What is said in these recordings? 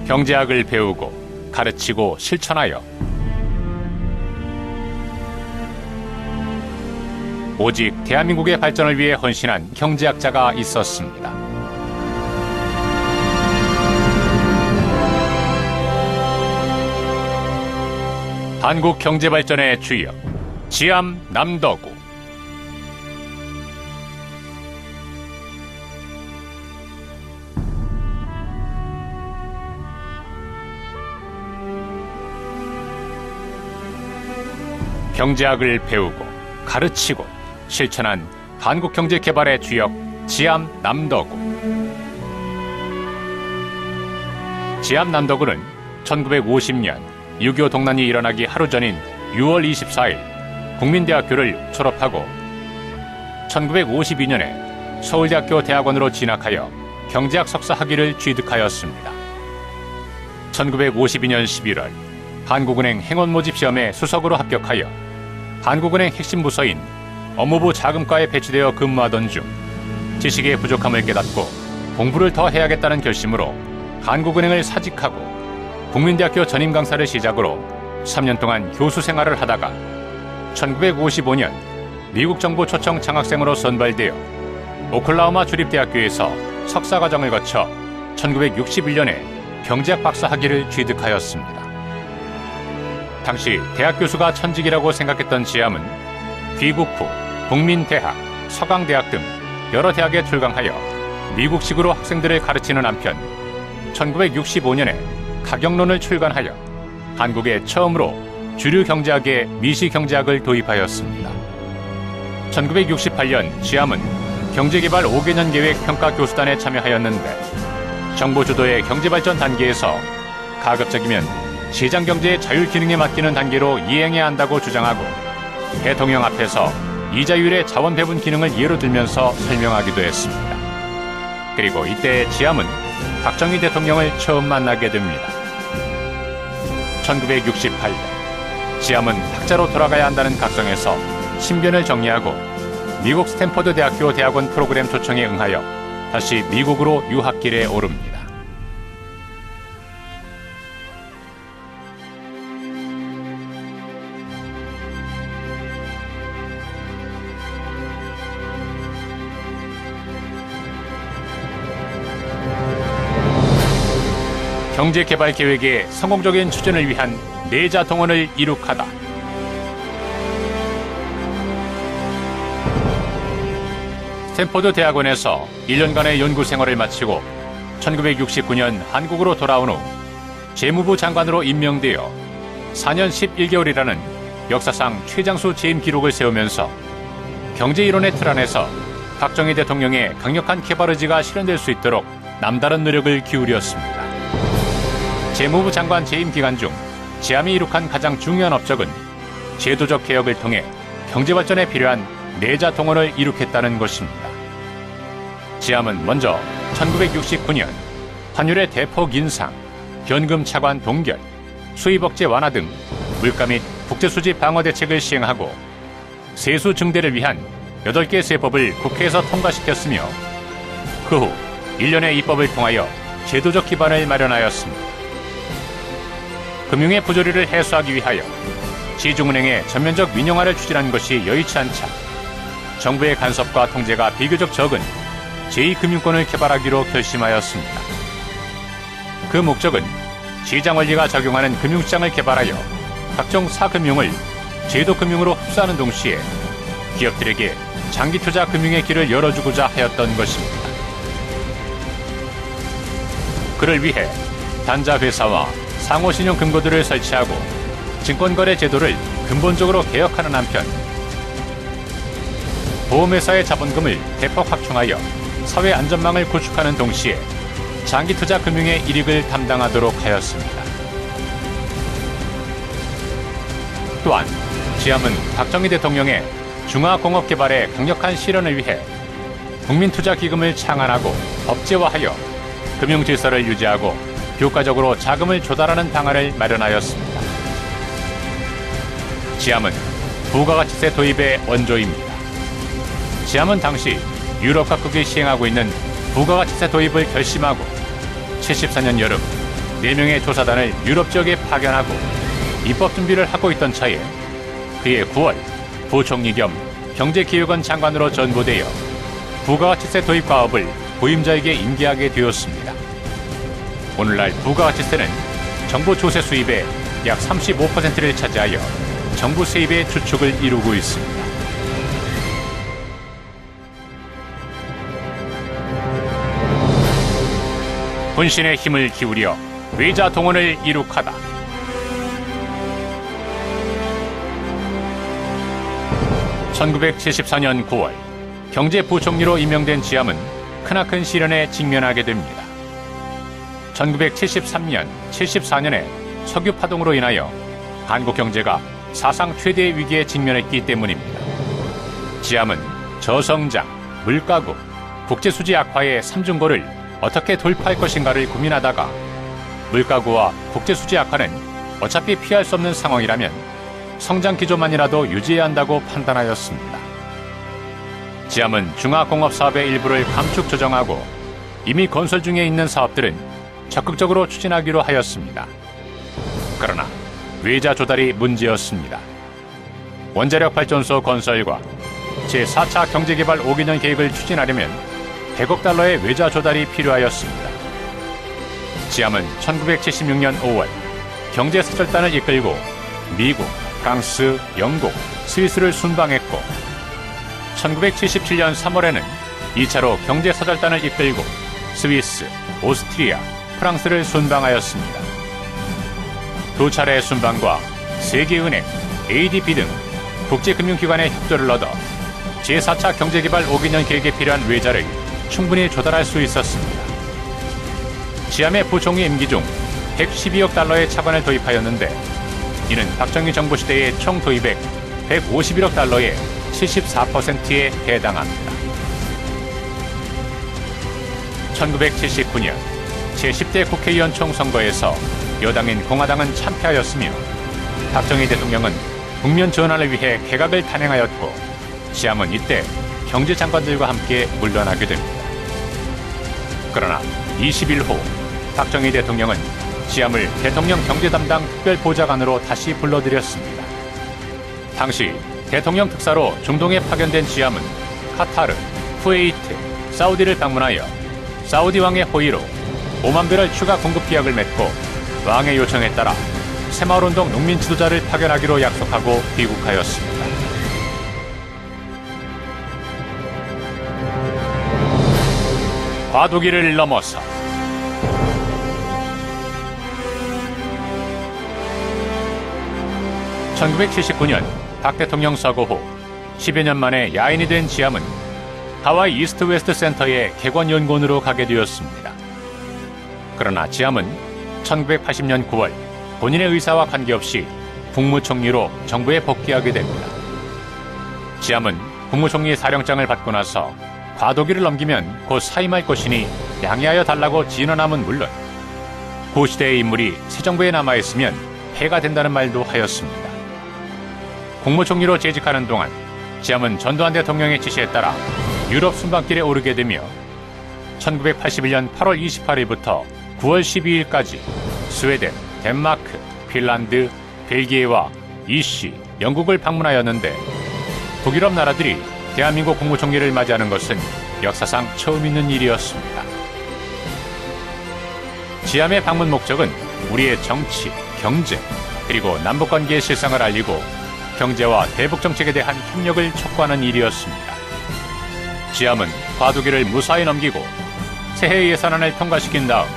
경제학을 배우고 가르치고 실천하여 오직 대한민국의 발전을 위해 헌신한 경제학자가 있었습니다. 한국 경제 발전의 주역 지암 남덕우. 경제학을 배우고 가르치고 실천한 한국 경제 개발의 주역 지암 남덕우. 지암 남덕우는 1950년 6.25 동란이 일어나기 하루 전인 6월 24일 국민대학교를 졸업하고 1952년에 서울대학교 대학원으로 진학하여 경제학 석사 학위를 취득하였습니다. 1952년 11월 한국은행 행원 모집 시험에 수석으로 합격하여 한국은행 핵심 부서인 업무부 자금과에 배치되어 근무하던 중 지식의 부족함을 깨닫고 공부를 더 해야겠다는 결심으로 한국은행을 사직하고 국민대학교 전임 강사를 시작으로 3년 동안 교수 생활을 하다가 1955년 미국 정부 초청 장학생으로 선발되어 오클라호마 주립대학교에서 석사과정을 거쳐 1961년에 경제학 박사 학위를 취득하였습니다. 당시 대학 교수가 천직이라고 생각했던 지암은 귀국 후 국민대학, 서강대학 등 여러 대학에 출강하여 미국식으로 학생들을 가르치는 한편 1965년에 가경론을 출간하여 한국에 처음으로 주류 경제학의 미시경제학을 도입하였습니다. 1968년 지암은 경제개발 5개년 계획 평가 교수단에 참여하였는데 정부 주도의 경제발전 단계에서 가급적이면 시장경제의 자율기능에 맡기는 단계로 이행해야 한다고 주장하고 대통령 앞에서 이자율의 자원배분 기능을 예로 들면서 설명하기도 했습니다. 그리고 이때 지암은 박정희 대통령을 처음 만나게 됩니다. 1968년 지암은 학자로 돌아가야 한다는 각성에서 신변을 정리하고 미국 스탠퍼드 대학교 대학원 프로그램 초청에 응하여 다시 미국으로 유학길에 오릅니다. 경제개발 계획의 성공적인 추진을 위한 내자 동원을 이룩하다. 스탠퍼드 대학원에서 1년간의 연구 생활을 마치고 1969년 한국으로 돌아온 후 재무부 장관으로 임명되어 4년 11개월이라는 역사상 최장수 재임 기록을 세우면서 경제이론의 틀 안에서 박정희 대통령의 강력한 개발 의지가 실현될 수 있도록 남다른 노력을 기울였습니다. 재무부 장관 재임 기간 중 지암이 이룩한 가장 중요한 업적은 제도적 개혁을 통해 경제발전에 필요한 내자 동원을 이룩했다는 것입니다. 지암은 먼저 1969년 환율의 대폭 인상, 현금 차관 동결, 수입 억제 완화 등 물가 및 국제 수지 방어 대책을 시행하고 세수 증대를 위한 8개 세법을 국회에서 통과시켰으며 그 후 1년의 입법을 통하여 제도적 기반을 마련하였습니다. 금융의 부조리를 해소하기 위하여 시중은행의 전면적 민영화를 추진한 것이 여의치 않자 정부의 간섭과 통제가 비교적 적은 제2금융권을 개발하기로 결심하였습니다. 그 목적은 시장 원리가 적용하는 금융시장을 개발하여 각종 사금융을 제도금융으로 흡수하는 동시에 기업들에게 장기투자 금융의 길을 열어주고자 하였던 것입니다. 그를 위해 단자회사와 상호신용금고들을 설치하고 증권거래 제도를 근본적으로 개혁하는 한편 보험회사의 자본금을 대폭 확충하여 사회 안전망을 구축하는 동시에 장기투자 금융의 이익을 담당하도록 하였습니다. 또한 지암은 박정희 대통령의 중화공업개발의 강력한 실현을 위해 국민투자기금을 창안하고 법제화하여 금융질서를 유지하고 효과적으로 자금을 조달하는 방안을 마련하였습니다. 지암은 부가가치세 도입의 원조입니다. 지암은 당시 유럽 각국이 시행하고 있는 부가가치세 도입을 결심하고 74년 여름 4명의 조사단을 유럽 지역에 파견하고 입법 준비를 하고 있던 차에 그해 9월 부총리 겸 경제기획원 장관으로 전보되어 부가가치세 도입 과업을 부임자에게 인계하게 되었습니다. 오늘날 부가가치세는 정부 조세 수입의 약 35%를 차지하여 정부 세입의 주축을 이루고 있습니다. 분신의 힘을 기울여 외자 동원을 이룩하다. (1974년 9월) 경제부총리로 임명된 지암은 크나큰 시련에 직면하게 됩니다. 1973년, 74년에 석유 파동으로 인하여 한국 경제가 사상 최대의 위기에 직면했기 때문입니다. 지암은 저성장, 물가고, 국제수지 악화의 삼중고를 어떻게 돌파할 것인가를 고민하다가 물가고와 국제수지 악화는 어차피 피할 수 없는 상황이라면 성장 기조만이라도 유지해야 한다고 판단하였습니다. 지암은 중화공업 사업의 일부를 감축 조정하고 이미 건설 중에 있는 사업들은 적극적으로 추진하기로 하였습니다. 그러나 외자 조달이 문제였습니다. 원자력 발전소 건설과 제4차 경제개발 5개년 계획을 추진하려면 100억 달러의 외자 조달이 필요하였습니다. 지암은 1976년 5월 경제사절단을 이끌고 미국, 프랑스, 영국, 스위스를 순방했고 1977년 3월에는 2차로 경제사절단을 이끌고 스위스, 오스트리아, 프랑스를 순방하였습니다. 두 차례의 순방과 세계은행, ADB 등 국제금융기관의 협조를 얻어 제4차 경제개발 5개년 계획에 필요한 외자를 충분히 조달할 수 있었습니다. 지암의 부총리 임기 중 112억 달러의 차관을 도입하였는데 이는 박정희 정부 시대의 총 도입액 151억 달러의 74%에 해당합니다. 1979년 제10대 국회의원 총선거에서 여당인 공화당은 참패하였으며 박정희 대통령은 국면 전환을 위해 개각을 단행하였고 지암은 이때 경제장관들과 함께 물러나게 됩니다. 그러나 20일 후 박정희 대통령은 지암을 대통령 경제담당 특별보좌관으로 다시 불러들였습니다. 당시 대통령 특사로 중동에 파견된 지암은 카타르, 쿠웨이트, 사우디를 방문하여 사우디 왕의 호의로 5만 배럴 추가 공급 계약을 맺고 왕의 요청에 따라 새마을운동 농민 지도자를 파견하기로 약속하고 귀국하였습니다. 과도기를 넘어서 (1979년) 박 대통령 서거 후 10여 년 만에 야인이 된 지암은 하와이 이스트 웨스트 센터의 객원연구원으로 가게 되었습니다. 그러나 지암은 1980년 9월 본인의 의사와 관계없이 국무총리로 정부에 복귀하게 됩니다. 지암은 국무총리 사령장을 받고 나서 과도기를 넘기면 곧 사임할 것이니 양해하여 달라고 진언함은 물론 그 시대의 인물이 새 정부에 남아있으면 폐가 된다는 말도 하였습니다. 국무총리로 재직하는 동안 지암은 전두환 대통령의 지시에 따라 유럽 순방길에 오르게 되며 1981년 8월 28일부터 9월 12일까지 스웨덴, 덴마크, 핀란드, 벨기에와 이씨, 영국을 방문하였는데 북유럽 나라들이 대한민국 국무총리를 맞이하는 것은 역사상 처음 있는 일이었습니다. 지암의 방문 목적은 우리의 정치, 경제, 그리고 남북관계의 실상을 알리고 경제와 대북 정책에 대한 협력을 촉구하는 일이었습니다. 지암은 과도기를 무사히 넘기고 새해 예산안을 통과시킨 다음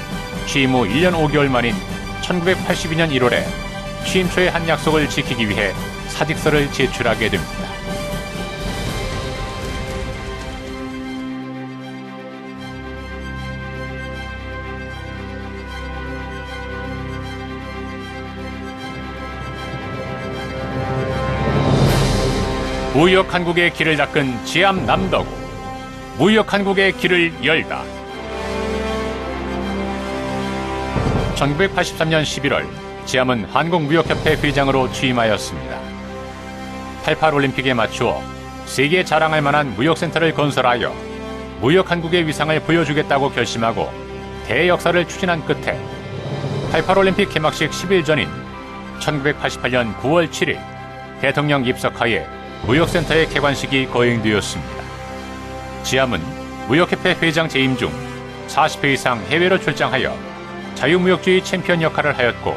취임 후 1년 5개월 만인 1982년 1월에 취임 초의 한 약속을 지키기 위해 사직서를 제출하게 됩니다. 무역 한국의 길을 닦은 지암 남덕우, 무역 한국의 길을 열다. 1983년 11월 지암은 한국무역협회 회장으로 취임하였습니다. 88 올림픽에 맞추어 세계에 자랑할 만한 무역센터를 건설하여 무역 한국의 위상을 보여주겠다고 결심하고 대역사를 추진한 끝에 88올림픽 개막식 10일 전인 1988년 9월 7일 대통령 입석하에 무역센터의 개관식이 거행되었습니다. 지함은 무역협회 회장 재임 중 40회 이상 해외로 출장하여 자유무역주의 챔피언 역할을 하였고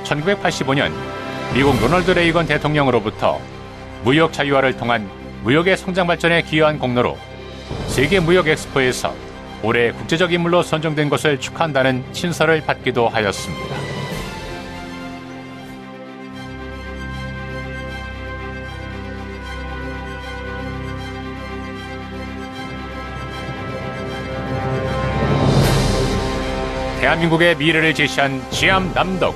1985년 미국 로널드 레이건 대통령으로부터 무역 자유화를 통한 무역의 성장 발전에 기여한 공로로 세계 무역 엑스포에서 올해 국제적 인물로 선정된 것을 축하한다는 친서를 받기도 하였습니다. 대한민국의 미래를 제시한 지함 남덕우,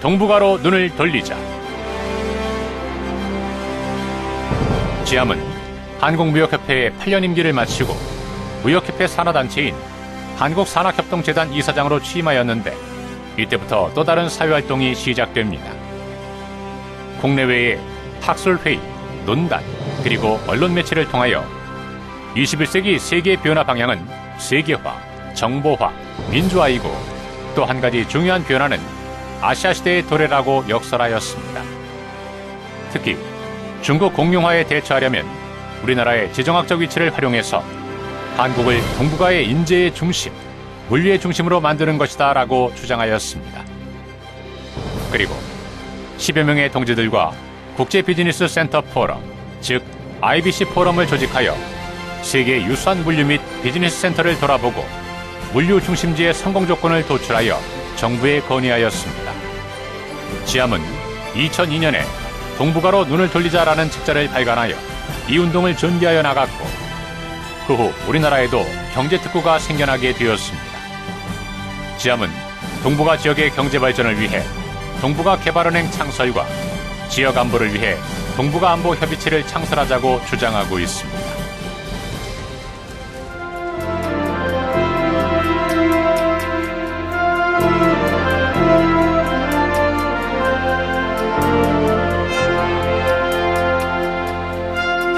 동북아로 눈을 돌리자. 지함은 한국무역협회의 8년 임기를 마치고 무역협회 산하단체인 한국산학협동재단 이사장으로 취임하였는데 이때부터 또 다른 사회활동이 시작됩니다. 국내외의 학술회의, 논단, 그리고 언론 매체를 통하여 21세기 세계의 변화 방향은 세계화, 정보화, 민주화이고 또 한 가지 중요한 변화는 아시아 시대의 도래라고 역설하였습니다. 특히 중국 공룡화에 대처하려면 우리나라의 지정학적 위치를 활용해서 한국을 동북아의 인재의 중심, 물리의 중심으로 만드는 것이다 라고 주장하였습니다. 그리고 10여 명의 동지들과 국제 비즈니스 센터 포럼, 즉 IBC 포럼을 조직하여 세계 유수한 물류 및 비즈니스 센터를 돌아보고 물류 중심지의 성공 조건을 도출하여 정부에 건의하였습니다. 지함은 2002년에 동북아로 눈을 돌리자라는 책자를 발간하여 이 운동을 전개하여 나갔고 그 후 우리나라에도 경제특구가 생겨나게 되었습니다. 지함은 동북아 지역의 경제 발전을 위해 동북아 개발은행 창설과 지역 안보를 위해 동북아 안보 협의체를 창설하자고 주장하고 있습니다.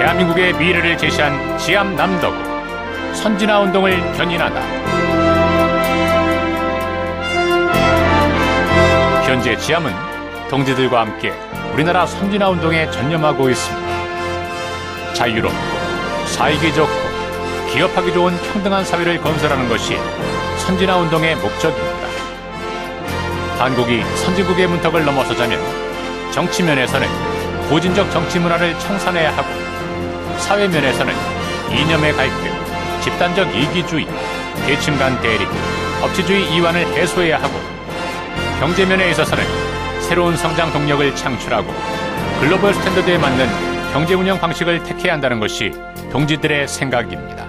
대한민국의 미래를 제시한 지함 남덕우, 선진화 운동을 견인하다. 현재 지함은 동지들과 함께 우리나라 선진화 운동에 전념하고 있습니다. 자유롭고 살기 좋고 기업하기 좋은 평등한 사회를 건설하는 것이 선진화 운동의 목적입니다. 한국이 선진국의 문턱을 넘어서자면 정치면에서는 고진적 정치 문화를 청산해야 하고 사회면에서는 이념의 갈등, 집단적 이기주의, 계층 간 대립, 법치주의 이완을 해소해야 하고 경제면에 있어서는 새로운 성장 동력을 창출하고 글로벌 스탠더드에 맞는 경제 운영 방식을 택해야 한다는 것이 동지들의 생각입니다.